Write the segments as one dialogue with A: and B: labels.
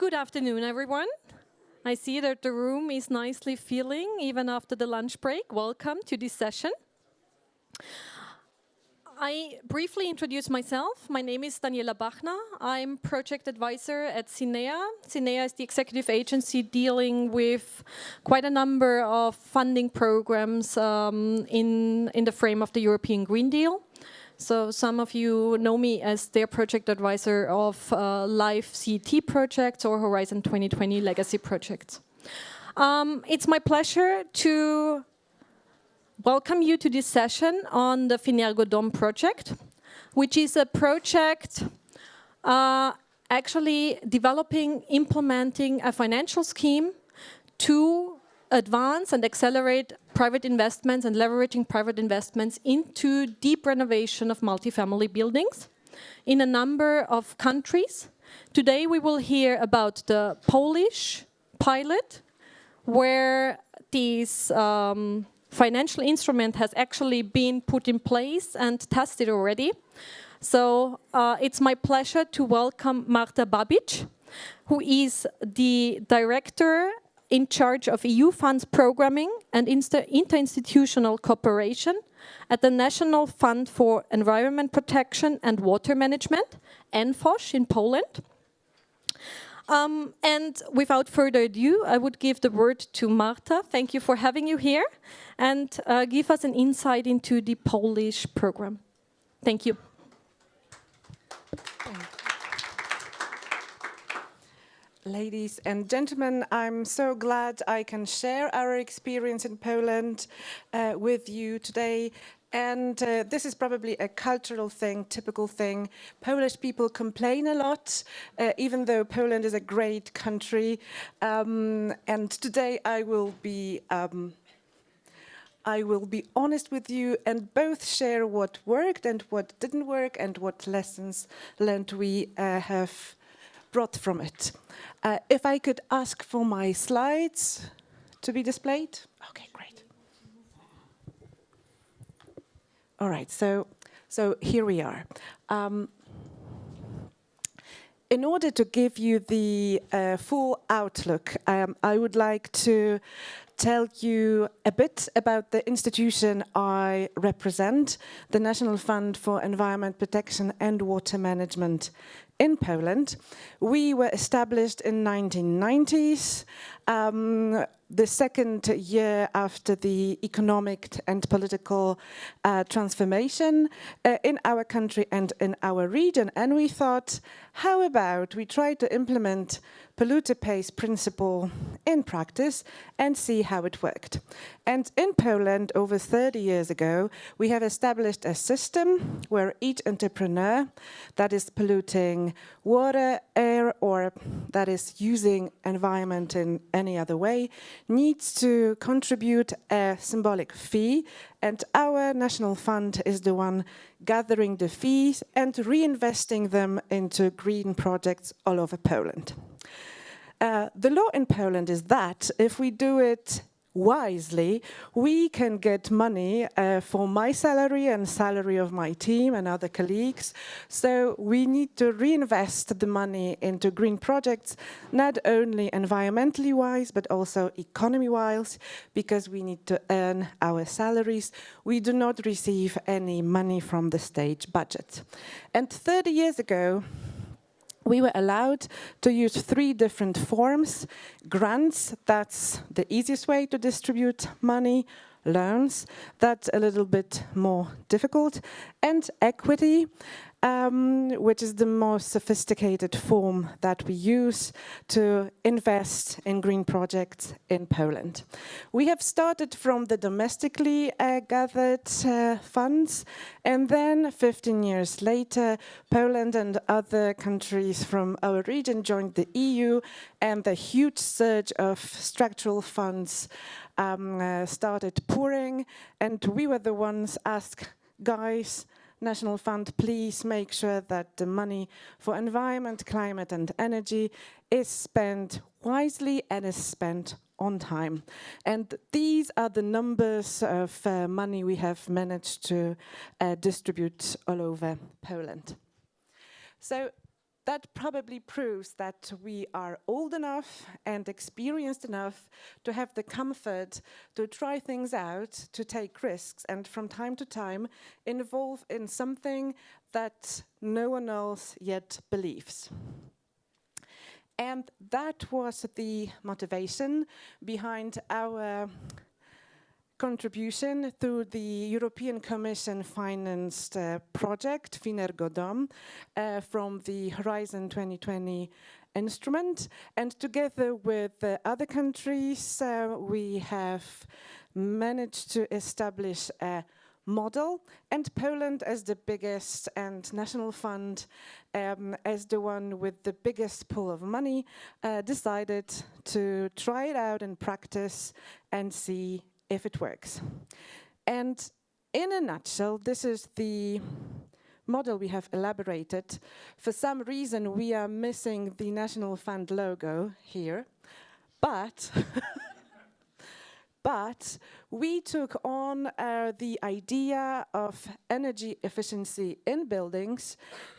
A: Good afternoon, everyone. I see that the room is nicely filling even after the lunch break. Welcome to this session. I briefly introduce myself. My name is Daniela Bachner. I'm project advisor at CINEA. CINEA is the executive agency dealing with quite a number of funding programs in the frame of the European Green Deal. So some of you know me as their project advisor of live CET projects or Horizon 2020 legacy projects. It's my pleasure to welcome you to this session on the FINEERGO-DOM project, which is a project actually developing, implementing a financial scheme to advance and accelerate private investments and leveraging private investments into deep renovation of multifamily buildings in a number of countries. Today we will hear about the Polish pilot, where this financial instrument has actually been put in place and tested already. So it's my pleasure to welcome MARTA BABICZ, who is the director in charge of EU funds programming and interinstitutional cooperation at the National Fund for Environment Protection and Water Management, NFOŚ in Poland. And without further ado, I would give the word to Marta. Thank you for having you here, and give us an insight into the Polish program. Thank you.
B: Ladies and gentlemen, I'm so glad I can share our experience in Poland with you today. And this is probably a cultural thing, typical thing. Polish people complain a lot, even though Poland is a great country. And today I will be honest with you and both share what worked and what didn't work and what lessons learned we have brought from it. If I could ask for my slides to be displayed. Okay, great. All right, so here we are. In order to give you the full outlook, I would like to tell you a bit about the institution I represent, the National Fund for Environment Protection and Water Management in Poland. We were established in 1990s, the second year after the economic and political transformation in our country and in our region. And we thought, how about we try to implement polluter pays principle in practice and see how it worked. And in Poland, over 30 years ago, we have established a system where each entrepreneur that is polluting water, air, or that is using environment in any other way needs to contribute a symbolic fee, and our national fund is the one gathering the fees and reinvesting them into green projects all over Poland. The law in Poland is that if we do it wisely, we can get money for my salary and salary of my team and other colleagues. So we need to reinvest the money into green projects, not only environmentally wise, but also economy wise, because we need to earn our salaries. We do not receive any money from the state budget. And 30 years ago, we were allowed to use 3 different forms. Grants, that's the easiest way to distribute money. Loans, that's a little bit more difficult. And equity, which is the most sophisticated form that we use to invest in green projects in Poland. We have started from the domestically gathered funds, and then 15 years later, Poland and other countries from our region joined the EU, and the huge surge of structural funds started pouring, and we were the ones asked, guys, National Fund, please make sure that the money for environment, climate and energy is spent wisely and is spent on time. And these are the numbers of money we have managed to distribute all over Poland. So that probably proves that we are old enough and experienced enough to have the comfort to try things out, to take risks, and from time to time involve in something that no one else yet believes. And that was the motivation behind our contribution through the European Commission financed project, FINEERGO-DOM, from the Horizon 2020 instrument. And together with other countries, we have managed to establish a model, and Poland as the biggest and national fund as the one with the biggest pool of money decided to try it out in practice and see if it works. And in a nutshell, this is the model we have elaborated. For some reason, we are missing the National Fund logo here, but but we took on the idea of energy efficiency in buildings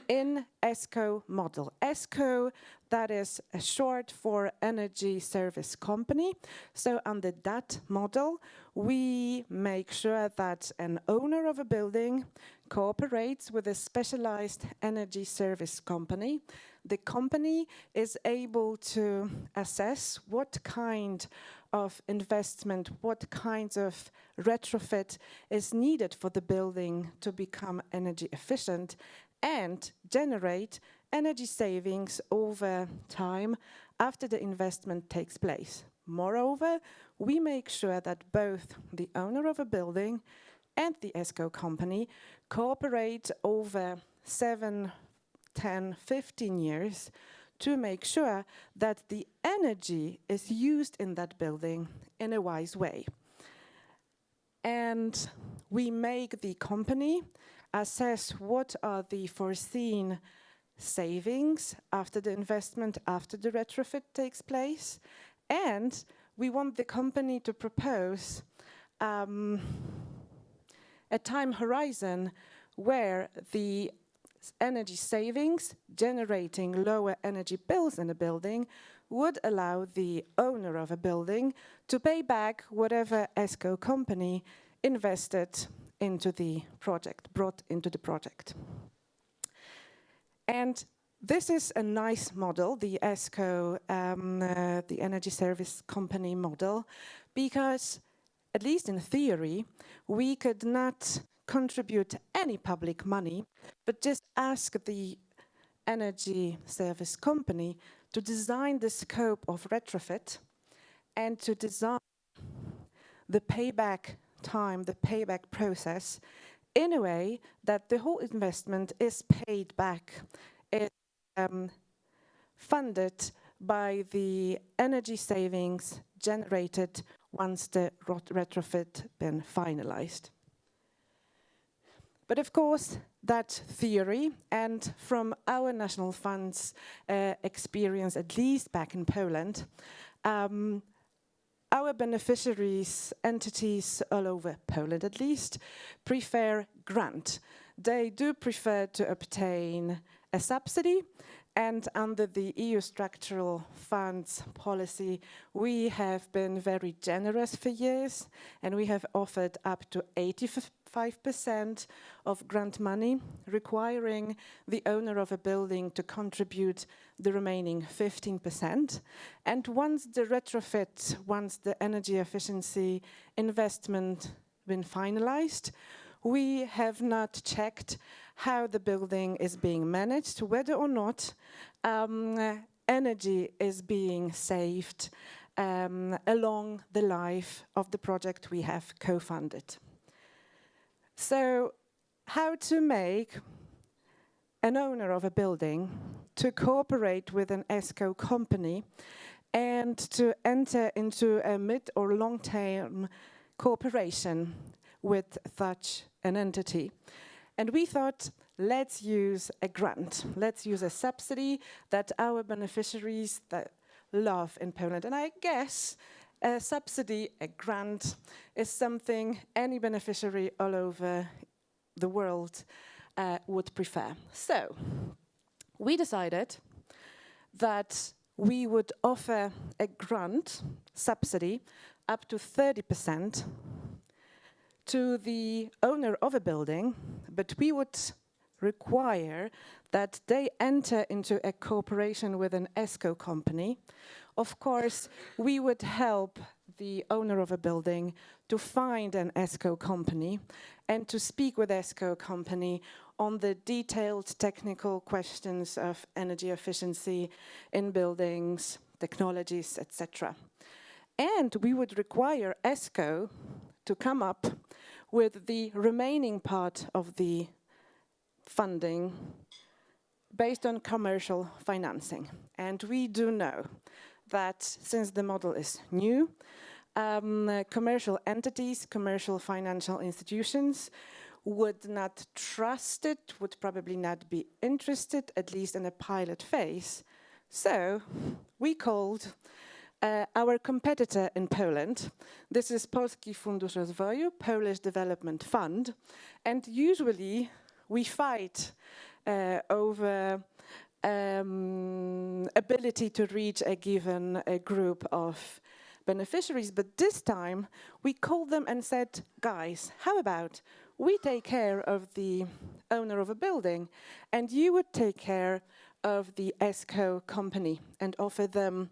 B: in ESCO model. ESCO, that is short for Energy Service Company. So under that model, we make sure that an owner of a building cooperates with a specialized energy service company. The company is able to assess what kind of investment, what kinds of retrofit is needed for the building to become energy efficient and generate energy savings over time after the investment takes place. Moreover, we make sure that both the owner of a building and the ESCO company cooperate over 7, 10, 15 years to make sure that the energy is used in that building in a wise way. And we make the company assess what are the foreseen savings after the investment, after the retrofit takes place. And we want the company to propose a time horizon where the energy savings, generating lower energy bills in a building, would allow the owner of a building to pay back whatever ESCO company invested into the project, brought into the project. And this is a nice model, the ESCO, the Energy Service Company model, because, at least in theory, we could not contribute any public money, but just ask the energy service company to design the scope of retrofit and to design the payback time, the payback process, in a way that the whole investment is paid back, is funded by the energy savings generated once the retrofit been finalized. But of course, that theory, and from our national funds experience, at least back in Poland, our beneficiaries, entities all over Poland at least, prefer grant. They do prefer to obtain a subsidy, and under the EU structural funds policy, we have been very generous for years, and we have offered up to 85% of grant money, requiring the owner of a building to contribute the remaining 15%. And once the retrofit, once the energy efficiency investment been finalized, we have not checked how the building is being managed, whether or not energy is being saved along the life of the project we have co-funded. So how to make an owner of a building to cooperate with an ESCO company and to enter into a mid or long-term cooperation with such an entity. And we thought, let's use a grant. Let's use a subsidy that our beneficiaries that love in Poland. And I guess a subsidy, a grant, is something any beneficiary all over the world would prefer. So we decided that we would offer a grant subsidy up to 30% to the owner of a building, but we would require that they enter into a cooperation with an ESCO company. Of course, we would help the owner of a building to find an ESCO company and to speak with ESCO company on the detailed technical questions of energy efficiency in buildings, technologies, etc. And we would require ESCO to come up with the remaining part of the funding based on commercial financing. And we do know that since the model is new, commercial entities, commercial financial institutions would not trust it, would probably not be interested, at least in a pilot phase. So we called our competitor in Poland. This is Polski Fundusz Rozwoju, Polish Development Fund. And usually we fight over ability to reach a given group of beneficiaries, but this time we called them and said, guys, how about we take care of the owner of a building and you would take care of the ESCO company and offer them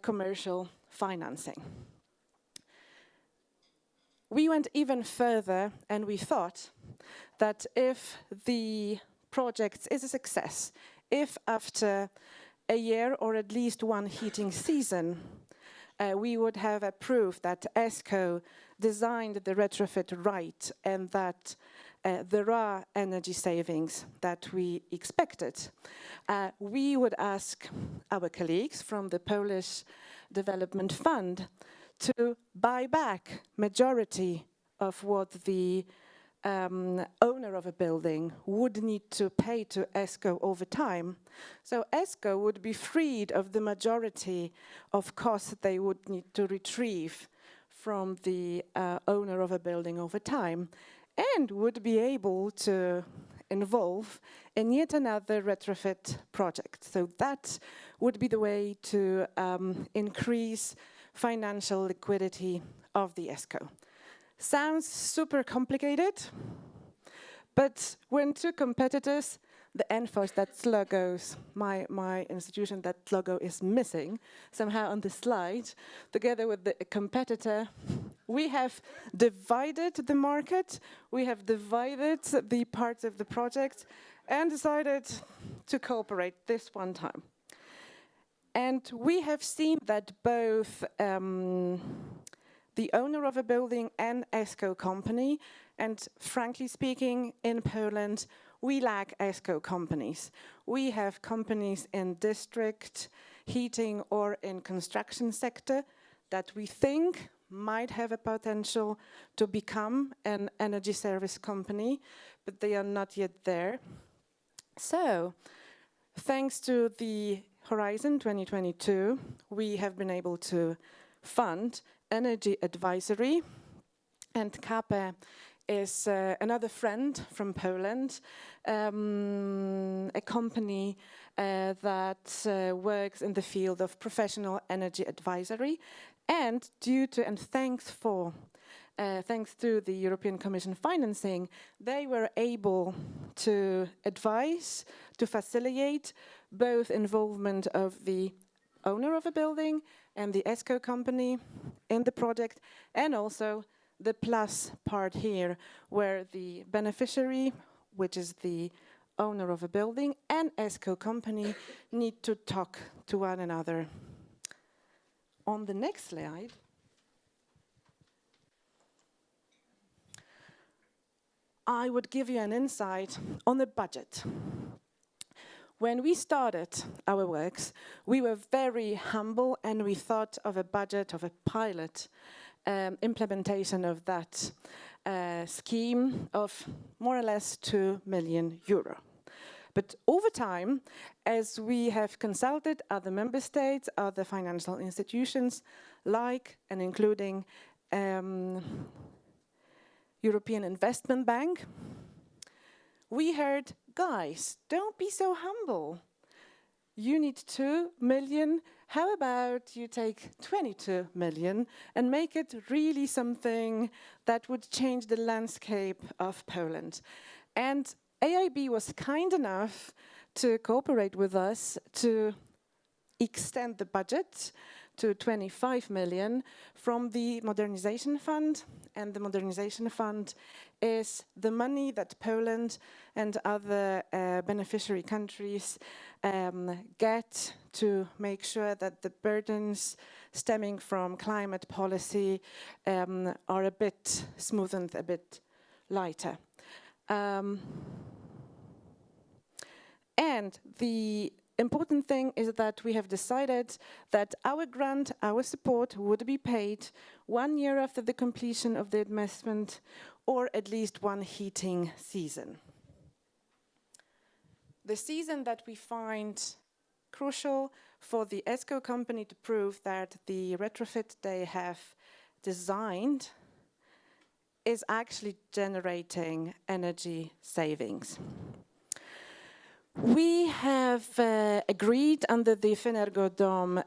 B: commercial financing. We went even further and we thought that if the project is a success, if after a year or at least one heating season, we would have a proof that ESCO designed the retrofit right and that there are energy savings that we expected. We would ask our colleagues from the Polish Development Fund to buy back majority of what the owner of a building would need to pay to ESCO over time. So ESCO would be freed of the majority of costs they would need to retrieve from the owner of a building over time, and would be able to involve in yet another retrofit project. So that would be the way to increase financial liquidity of the ESCO. Sounds super complicated, but when two competitors, the NFOs, that's logos, my institution, that logo is missing somehow on the slide, together with the competitor, we have divided the market, we have divided the parts of the project and decided to cooperate this one time. And we have seen that both the owner of a building and ESCO company, and frankly speaking, in Poland, we lack ESCO companies. We have companies in district heating or in construction sector that we think might have a potential to become an energy service company, but they are not yet there. So, thanks to the Horizon 2022, we have been able to fund energy advisory, and KAPE is another friend from Poland, a company that works in the field of professional energy advisory, and thanks to the European Commission financing, they were able to advise, to facilitate both involvement of the owner of a building and the ESCO company in the project, and also the plus part here, where the beneficiary, which is the owner of a building, and ESCO company need to talk to one another. On the next slide, I would give you an insight on the budget. When we started our works, we were very humble and we thought of a budget of a pilot implementation of that scheme of more or less 2 million euro. But over time, as we have consulted other member states, other financial institutions, like and including European Investment Bank, we heard, guys, don't be so humble. You need 2 million. How about you take 22 million and make it really something that would change the landscape of Poland? And AIB was kind enough to cooperate with us to extend the budget to 25 million from the modernization fund. And the modernization fund is the money that Poland and other beneficiary countries get to make sure that the burdens stemming from climate policy are a bit smoothened, a bit lighter. And the important thing is that we have decided that our grant, our support would be paid 1 year after the completion of the investment, or at least 1 heating season. The season that we find crucial for the ESCO company to prove that the retrofit they have designed is actually generating energy savings. We have agreed under the FINEERGO-DOM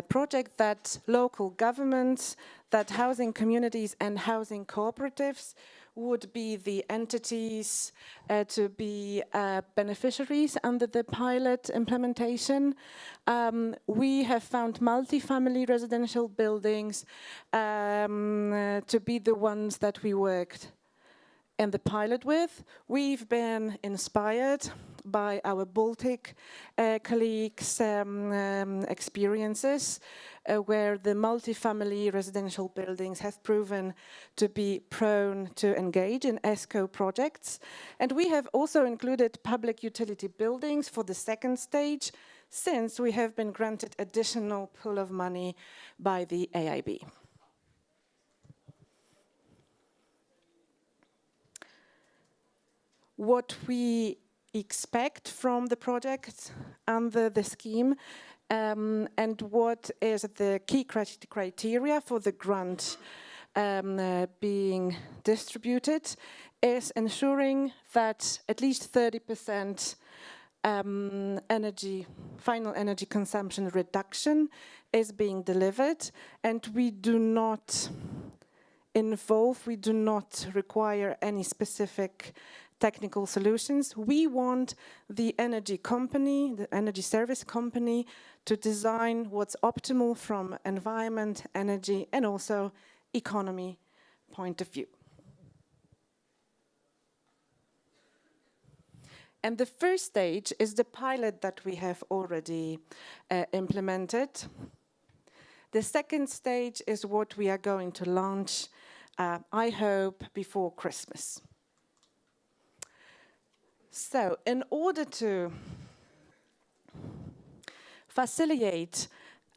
B: project that local governments, that housing communities and housing cooperatives would be the entities to be beneficiaries under the pilot implementation. We have found multifamily residential buildings to be the ones that we worked in the pilot with. We've been inspired by our Baltic colleagues' experiences, where the multifamily residential buildings have proven to be prone to engage in ESCO projects. And we have also included public utility buildings for the second stage, since we have been granted additional pool of money by the AIB. What we expect from the project under the scheme and what is the key criteria for the grant being distributed is ensuring that at least 30% final energy consumption reduction is being delivered, and we do not require any specific technical solutions. We want the energy company, the energy service company, to design what's optimal from environment, energy, and also economy point of view. And the first stage is the pilot that we have already implemented. The second stage is what we are going to launch, I hope, before Christmas. So, in order to facilitate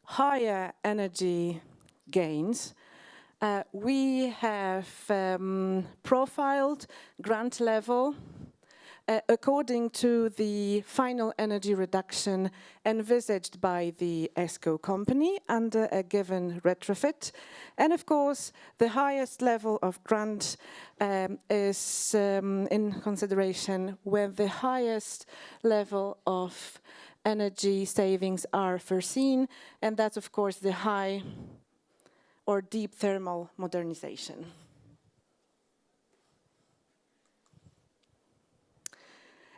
B: higher energy gains, we have profiled grant level according to the final energy reduction envisaged by the ESCO company under a given retrofit. And of course, the highest level of grant is in consideration when the highest level of energy savings are foreseen, and that's of course the high or deep thermal modernization.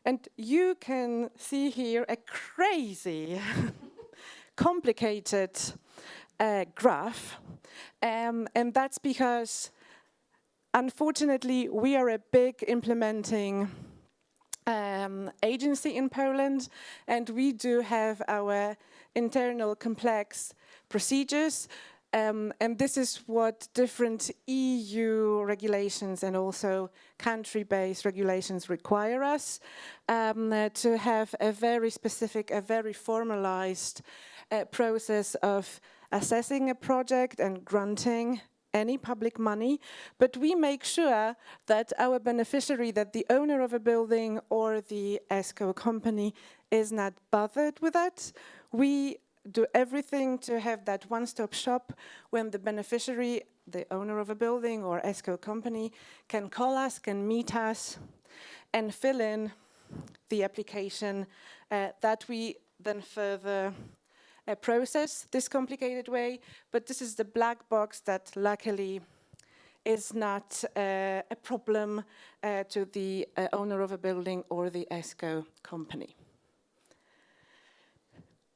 B: And you can see here a crazy, complicated graph. And that's because, unfortunately, we are a big implementing agency in Poland, and we do have our internal complex procedures. And this is what different EU regulations and also country-based regulations require us to have a very specific, a very formalized process of assessing a project and granting any public money. But we make sure that our beneficiary, that the owner of a building or the ESCO company, is not bothered with that. We do everything to have that one-stop shop when the beneficiary, the owner of a building or ESCO company, can call us, can meet us, and fill in the application that we then further process this complicated way, but this is the black box that luckily is not a problem to the owner of a building or the ESCO company.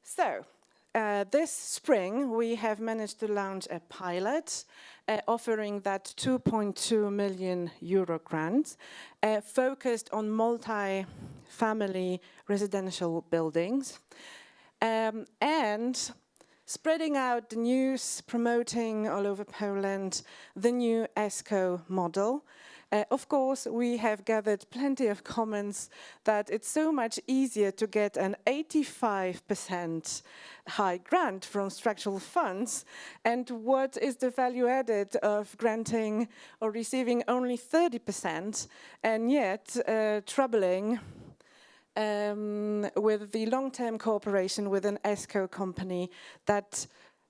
B: So, this spring we have managed to launch a pilot offering that 2.2 million euro grant focused on multi-family residential buildings. And spreading out the news, promoting all over Poland the new ESCO model. Of course, we have gathered plenty of comments that it's so much easier to get an 85% high grant from structural funds, and what is the value added of granting or receiving only 30%, and yet troubling with the long-term cooperation with an ESCO company that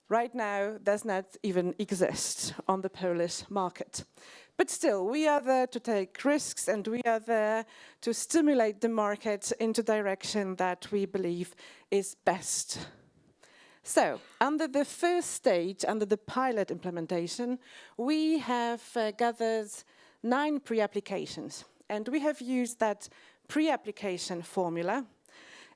B: right now does not even exist on the Polish market. But still, we are there to take risks, and we are there to stimulate the market into direction that we believe is best. So, under the first stage, under the pilot implementation, we have gathered 9 pre-applications, and we have used that pre-application formula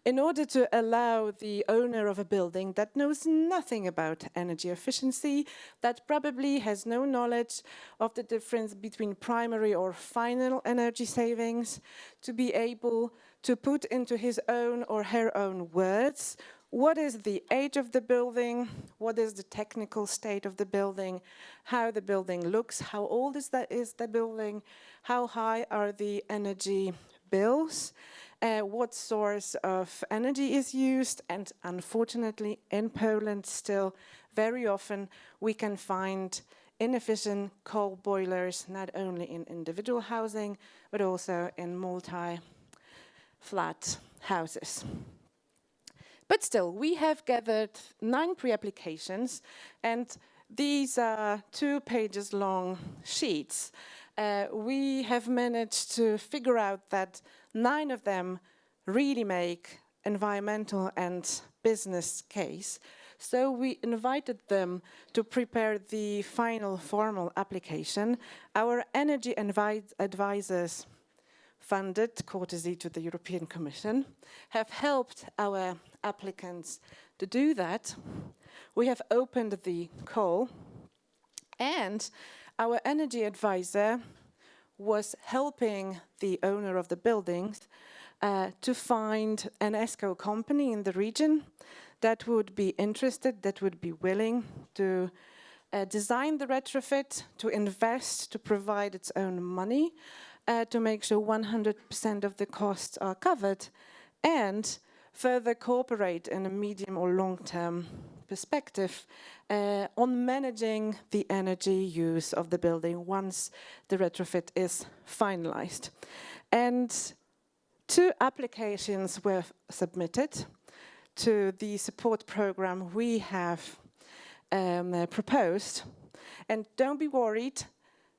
B: in order to allow the owner of a building that knows nothing about energy efficiency, that probably has no knowledge of the difference between primary or final energy savings, to be able to put into his own or her own words what is the age of the building, what is the technical state of the building, how the building looks, how old is the building, how high are the energy bills, what source of energy is used, and unfortunately in Poland still very often we can find inefficient coal boilers not only in individual housing but also in multi-flat houses. But still, we have gathered 9 pre-applications, and these are 2 pages long sheets. We have managed to figure out that 9 of them really make environmental and business case. So we invited them to prepare the final formal application. Our energy advisors, funded courtesy to the European Commission, have helped our applicants to do that. We have opened the call, and our energy advisor was helping the owner of the buildings to find an ESCO company in the region that would be interested, that would be willing to design the retrofit, to invest, to provide its own money, to make sure 100% of the costs are covered, and further cooperate in a medium or long-term perspective on managing the energy use of the building once the retrofit is finalized. And 2 applications were submitted to the support program we have proposed. And don't be worried,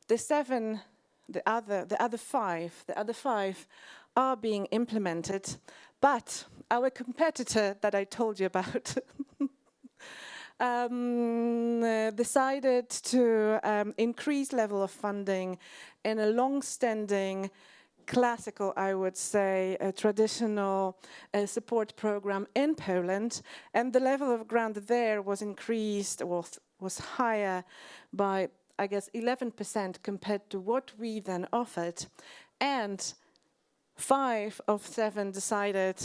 B: the other five are being implemented, but our competitor that I told you about decided to increase level of funding in a long-standing, classical, I would say, a traditional support program in Poland, and the level of grant there was increased, was higher by, I guess, 11% compared to what we then offered, and 5 of 7 decided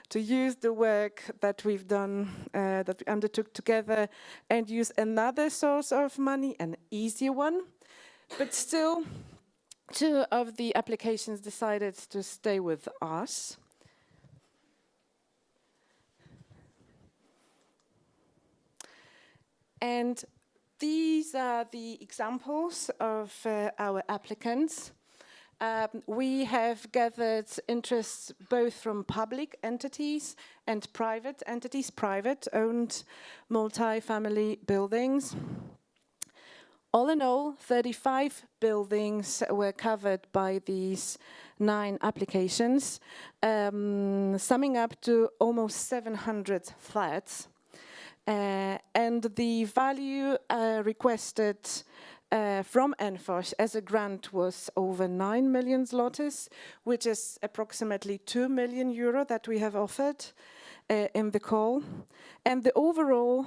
B: to use the work that we've done, that we undertook together, and use another source of money, an easier one. But still, 2 of the applications decided to stay with us. And these are the examples of our applicants. We have gathered interests both from public entities and private entities, private-owned multi-family buildings. All in all, 35 buildings were covered by these 9 applications, summing up to almost 700 flats. And the value requested from NFOŚ as a grant was over 9 million zlotys, which is approximately 2 million euro that we have offered in the call. And the overall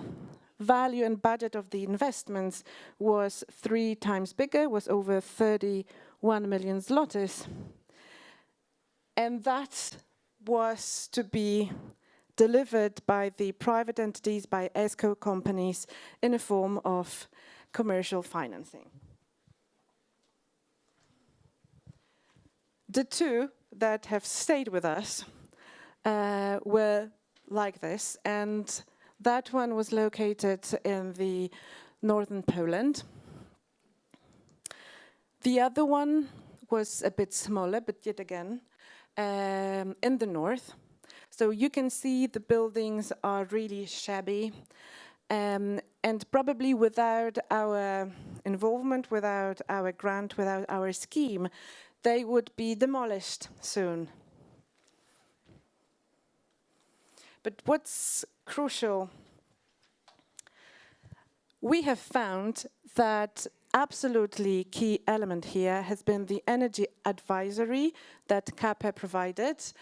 B: value and budget of the investments was 3 times bigger, was over 31 million zlotys. And that was to be delivered by the private entities, by ESCO companies, in a form of commercial financing. The 2 that have stayed with us were like this, and that one was located in the northern Poland. The other one was a bit smaller, but yet again, in the north. So you can see the buildings are really shabby, and probably without our involvement, without our grant, without our scheme, they would be demolished soon. But what's crucial, we have found that absolutely key element here has been the energy advisory that CAPE provided,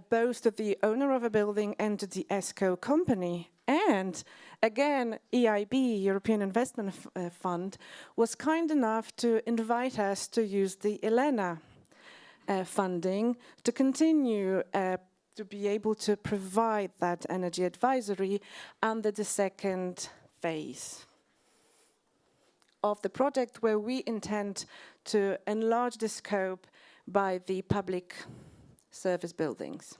B: both to the owner of a building and to the ESCO company. And again, EIB, European Investment Fund, was kind enough to invite us to use the ELENA funding to continue to be able to provide that energy advisory under the second phase of the project, where we intend to enlarge the scope by the public service buildings.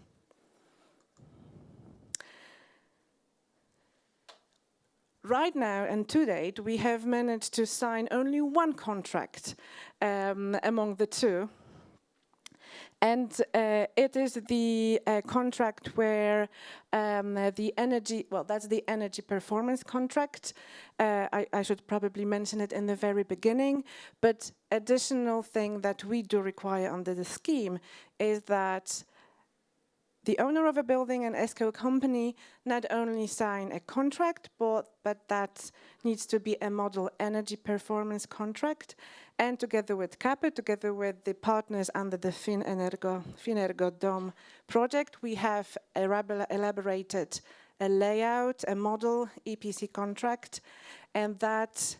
B: Right now and to date, we have managed to sign only 1 contract among the 2. And it is the contract where the energy, well, that's the energy performance contract. I should probably mention it in the very beginning, but additional thing that we do require under the scheme is that the owner of a building and ESCO company not only sign a contract, but that needs to be a model energy performance contract. And together with CAPE, together with the partners under the FINEERGO-DOM project, we have elaborated a layout, a model EPC contract, and that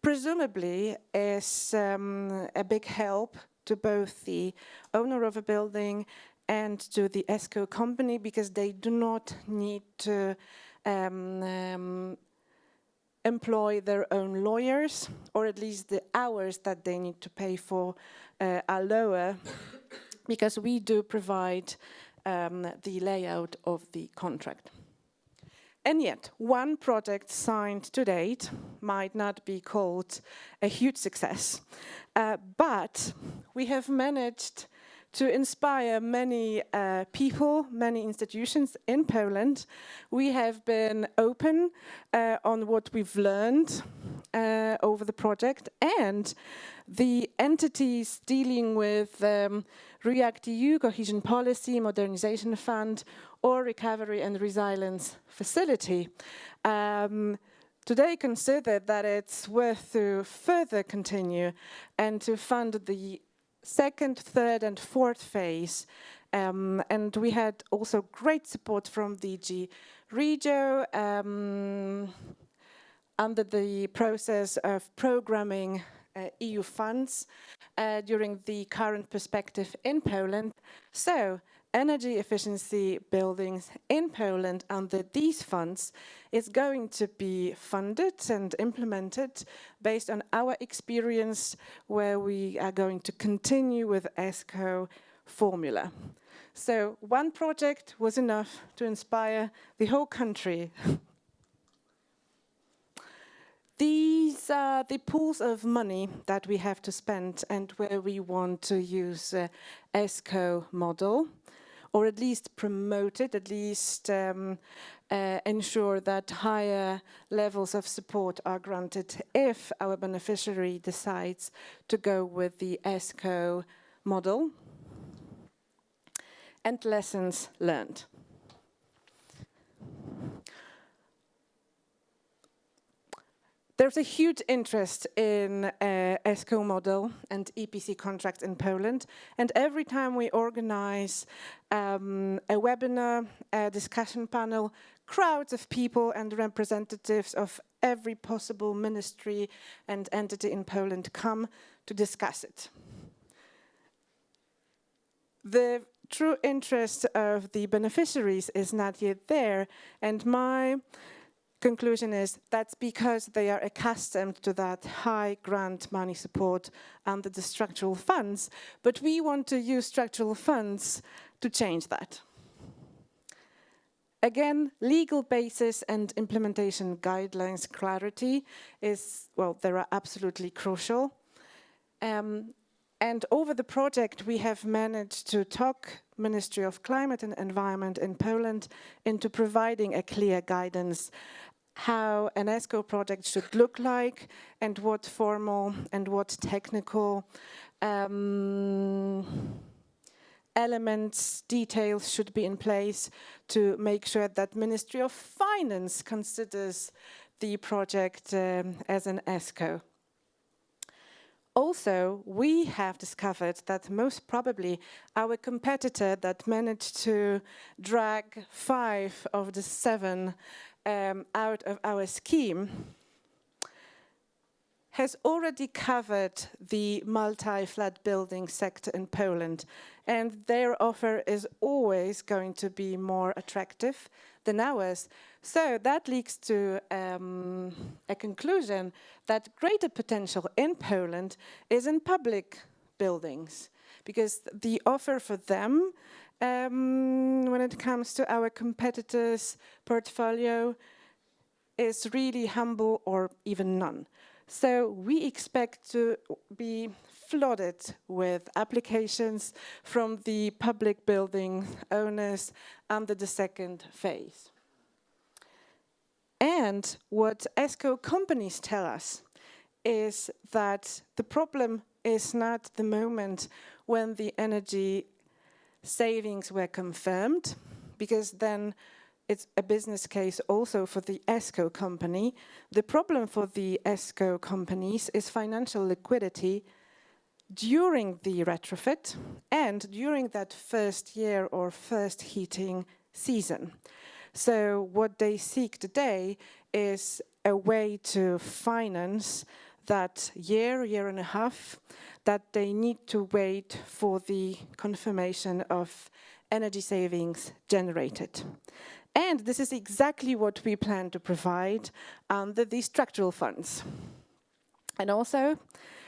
B: presumably is a big help to both the owner of a building and to the ESCO company, because they do not need to employ their own lawyers, or at least the hours that they need to pay for are lower, because we do provide the layout of the contract. And yet, 1 project signed to date might not be called a huge success, but we have managed to inspire many people, many institutions in Poland. We have been open on what we've learned over the project, and the entities dealing with REACT-EU, Cohesion Policy, Modernization Fund, or Recovery and Resilience Facility, today consider that it's worth to further continue and to fund the 2nd, 3rd and 4th phase. And we had also great support from DG Regio under the process of programming EU funds during the current perspective in Poland. So energy efficiency buildings in Poland under these funds is going to be funded and implemented based on our experience, where we are going to continue with ESCO formula. So 1 project was enough to inspire the whole country. These are the pools of money that we have to spend and where we want to use ESCO model, or at least promote it, at least ensure that higher levels of support are granted if our beneficiary decides to go with the ESCO model, and lessons learned. There's a huge interest in ESCO model and EPC contracts in Poland, and every time we organize a webinar, a discussion panel, crowds of people and representatives of every possible ministry and entity in Poland come to discuss it. The true interest of the beneficiaries is not yet there, and my conclusion is that's because they are accustomed to that high grant money support under the structural funds, but we want to use structural funds to change that. Again, legal basis and implementation guidelines clarity is, well, they are absolutely crucial. And over the project, we have managed to talk Ministry of Climate and Environment in Poland into providing a clear guidance how an ESCO project should look like and what formal and what technical elements, details should be in place to make sure that Ministry of Finance considers the project as an ESCO. Also, we have discovered that most probably our competitor that managed to drag 5 of the 7 out of our scheme has already covered the multi-flat building sector in Poland, and their offer is always going to be more attractive than ours. So that leads to a conclusion that greater potential in Poland is in public buildings, because the offer for them when it comes to our competitors' portfolio is really humble or even none. So we expect to be flooded with applications from the public building owners under the second phase. And what ESCO companies tell us is that the problem is not the moment when the energy savings were confirmed, because then it's a business case also for the ESCO company. The problem for the ESCO companies is financial liquidity during the retrofit and during that first year or first heating season. So what they seek today is a way to finance that year and a half that they need to wait for the confirmation of energy savings generated. And this is exactly what we plan to provide under the structural funds. And also,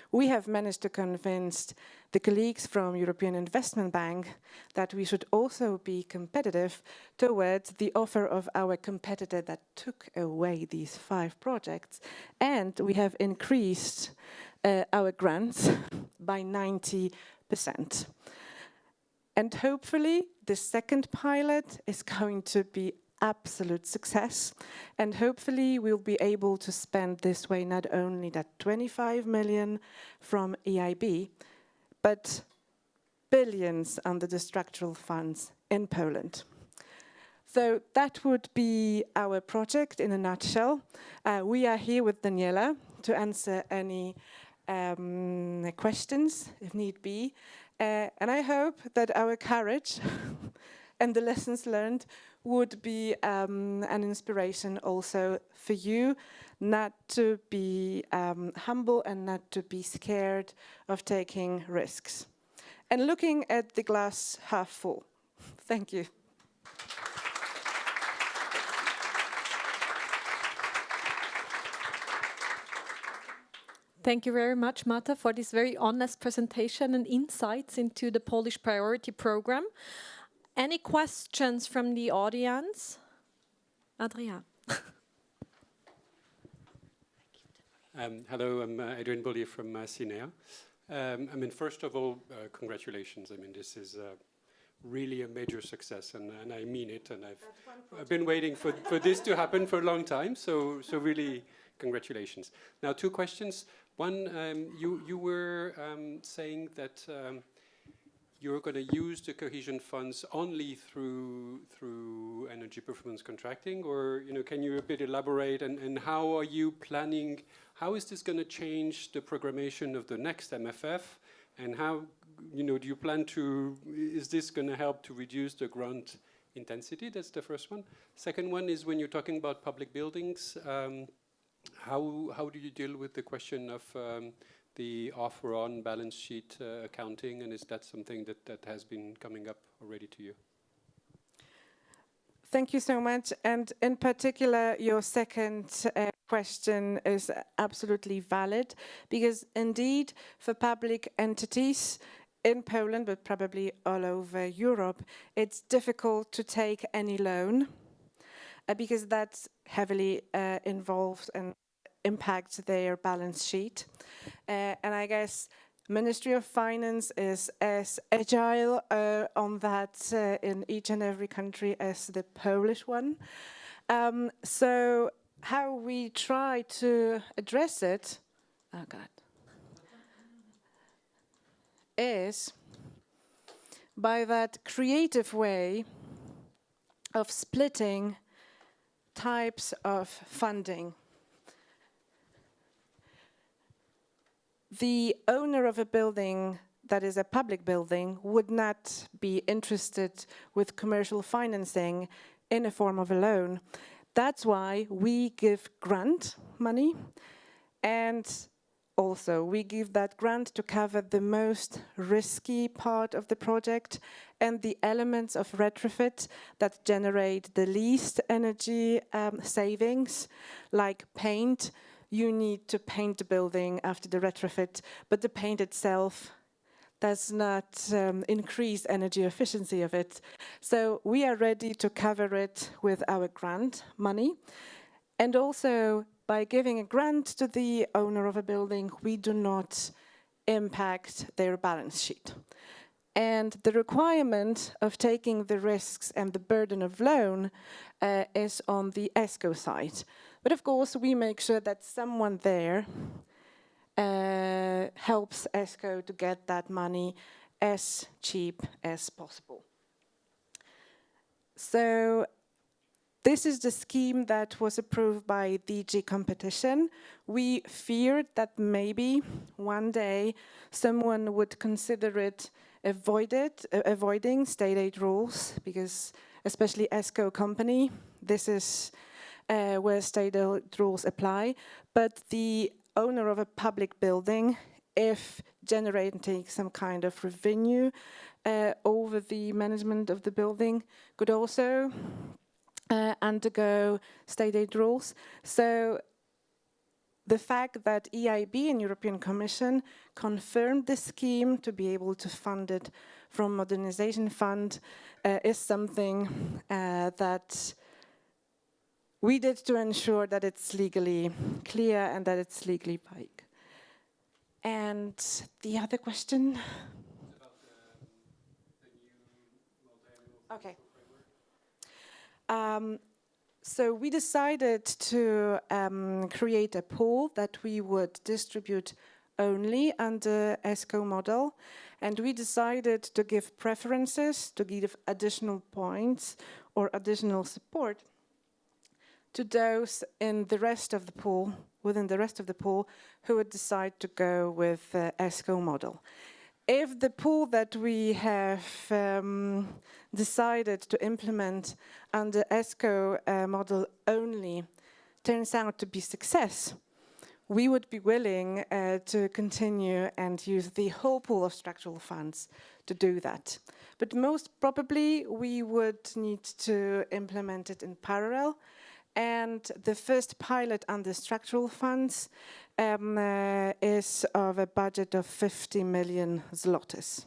B: we have managed to convince the colleagues from European Investment Bank that we should also be competitive towards the offer of our competitor that took away these 5 projects. And we have increased our grants by 90%. And hopefully, the second pilot is going to be absolute success, and hopefully we'll be able to spend this way not only that 25 million from EIB, but billions under the structural funds in Poland. So that would be our project in a nutshell. We are here with Daniela to answer any questions if need be, and I hope that our courage and the lessons learned would be an inspiration also for you not to be humble and not to be scared of taking risks. And looking at the glass half full. Thank you.
A: Thank you very much, Marta, for this very honest presentation and insights into the Polish priority program. Any questions from the audience? Adrian.
C: Hello, I'm Adrian Bullier from CINEA. First of all, congratulations. This is really a major success, and I mean it. And I've been waiting for this to happen for a long time. So really, congratulations. Now, 2 questions. One, you were saying that you're going to use the cohesion funds only through energy performance contracting, or can you a bit elaborate, and how are you planning? How is this going to change the programmation of the next MFF, and how do you plan to? Is this going to help to reduce the grant intensity? That's the first one. Second one is when you're talking about public buildings, how do you deal with the question of the off or on balance sheet accounting, and is that something that has been coming up already to you?
B: Thank you so much. And in particular, your second question is absolutely valid, because indeed, for public entities in Poland, but probably all over Europe, it's difficult to take any loan because that's heavily involved and impacts their balance sheet. And I guess Ministry of Finance is as agile on that in each and every country as the Polish one. So how we try to address it, oh God, is by that creative way of splitting types of funding. The owner of a building that is a public building would not be interested with commercial financing in a form of a loan. That's why we give grant money, and also we give that grant to cover the most risky part of the project and the elements of retrofit that generate the least energy savings, like paint. You need to paint the building after the retrofit, but the paint itself does not increase energy efficiency of it. So we are ready to cover it with our grant money. And also, by giving a grant to the owner of a building, we do not impact their balance sheet. And the requirement of taking the risks and the burden of loan is on the ESCO side. But of course, we make sure that someone there helps ESCO to get that money as cheap as possible. So this is the scheme that was approved by DG Competition. We feared that maybe one day someone would consider it avoiding state aid rules, because especially ESCO company, this is where state aid rules apply. But the owner of a public building, if generating some kind of revenue over the management of the building, could also undergo state aid rules. So the fact that EIB and European Commission confirmed the scheme to be able to fund it from Modernization Fund is something that we did to ensure that it's legally clear and that it's legally binding. And the other question?
C: About the new multi-annual
B: Okay. So we decided to create a pool that we would distribute only under ESCO model, and we decided to give preferences, to give additional points or additional support to those in the rest of the pool, within the rest of the pool, who would decide to go with the ESCO model. If the pool that we have decided to implement under ESCO model only turns out to be success, we would be willing to continue and use the whole pool of structural funds to do that. But most probably we would need to implement it in parallel. And the first pilot under structural funds is of a budget of 50 million zlotys.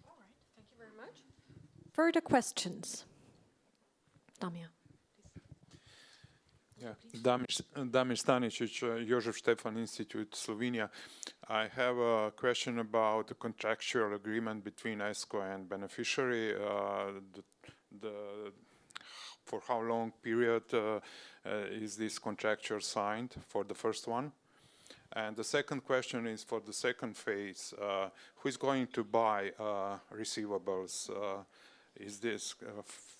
A: All right, thank you very much. Further questions? Damir.
D: Yeah. Damir Stanisic, Joseph Stefan Institute, Slovenia. I have a question about the contractual agreement between ESCO and beneficiary. For how long period is this contractual signed for the first one? And the second question is for the second phase, who is going to buy receivables? Is this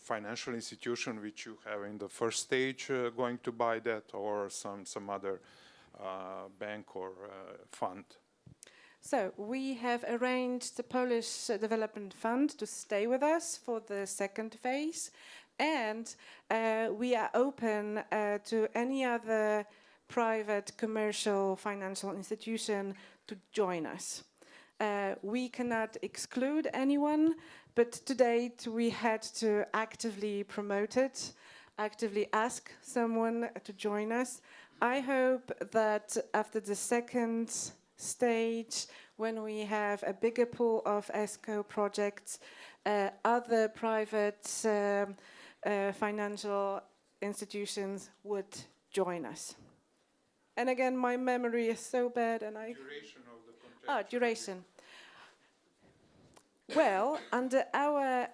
D: financial institution which you have in the first stage going to buy that, or some other bank or fund?
B: So we have arranged the Polish Development Fund to stay with us for the second phase, and we are open to any other private commercial financial institution to join us. We cannot exclude anyone, but to date we had to actively promote it, actively ask someone to join us. I hope that after the second stage, when we have a bigger pool of ESCO projects, other private financial institutions would join us. And again, my memory is so bad, and
D: Duration of the contract.
B: Duration. Well, under our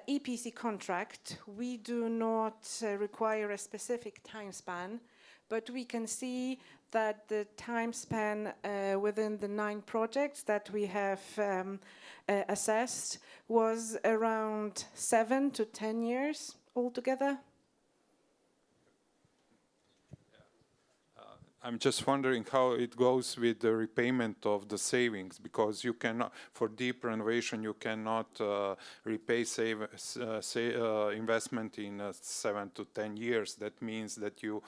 B: EPC contract, we do not require a specific time span, but we can see that the time span within the 9 projects that we have assessed was around 7 to 10 years altogether.
D: I'm just wondering how it goes with the repayment of the savings, because you cannot, for deep renovation, you cannot repay investment in 7 to 10 years. That means that you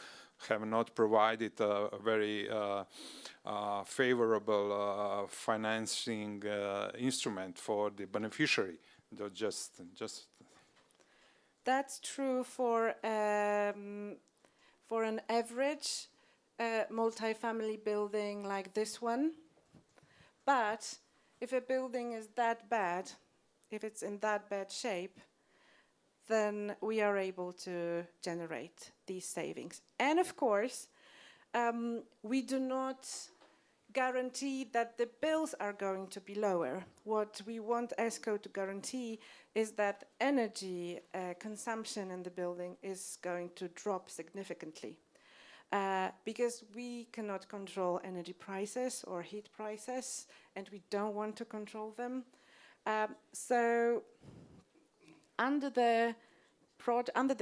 D: have not provided a very favorable financing instrument for the beneficiary.
B: That's true for an average multifamily building like this one. But if a building is that bad, if it's in that bad shape, then we are able to generate these savings. And of course, we do not guarantee that the bills are going to be lower. What we want ESCO to guarantee is that energy consumption in the building is going to drop significantly. Because we cannot control energy prices or heat prices, and we don't want to control them. So under the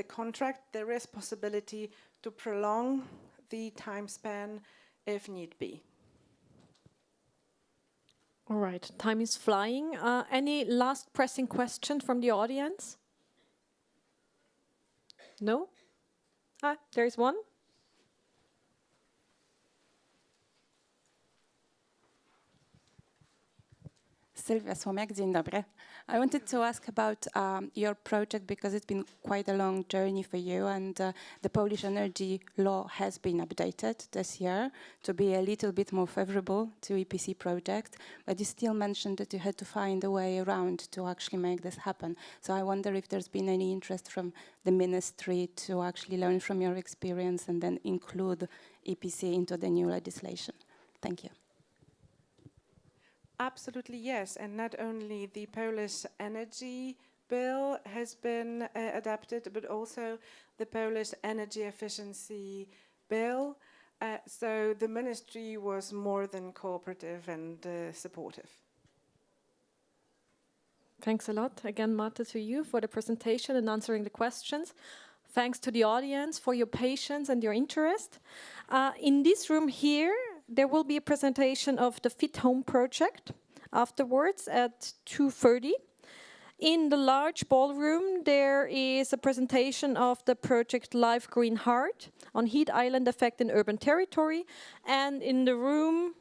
B: contract, there is possibility to prolong the time span if need be.
A: All right, time is flying. Any last pressing question from the audience? No? There is one.
E: Sylwia Słomiak, dzień dobry. I wanted to ask about your project, because it's been quite a long journey for you, and the Polish energy law has been updated this year to be a little bit more favorable to EPC projects, but you still mentioned that you had to find a way around to actually make this happen. So I wonder if there's been any interest from the ministry to actually learn from your experience and then include EPC into the new legislation. Thank you.
B: Absolutely, yes. And not only the Polish energy bill has been adapted, but also the Polish energy efficiency bill. So the ministry was more than cooperative and supportive.
A: Thanks a lot. Again, Marta, to you for the presentation and answering the questions. Thanks to the audience for your patience and your interest. In this room here, there will be a presentation of the Fit Home project afterwards at 2:30. In the large ballroom, there is a presentation of the project Live Green Heart on heat island effect in urban territory. And in the room,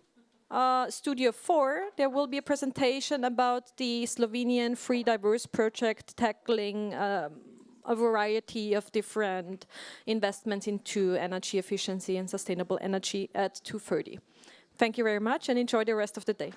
A: Studio 4, there will be a presentation about the Slovenian Free Diverse project tackling a variety of different investments into energy efficiency and sustainable energy at 2:30. Thank you very much and enjoy the rest of the day.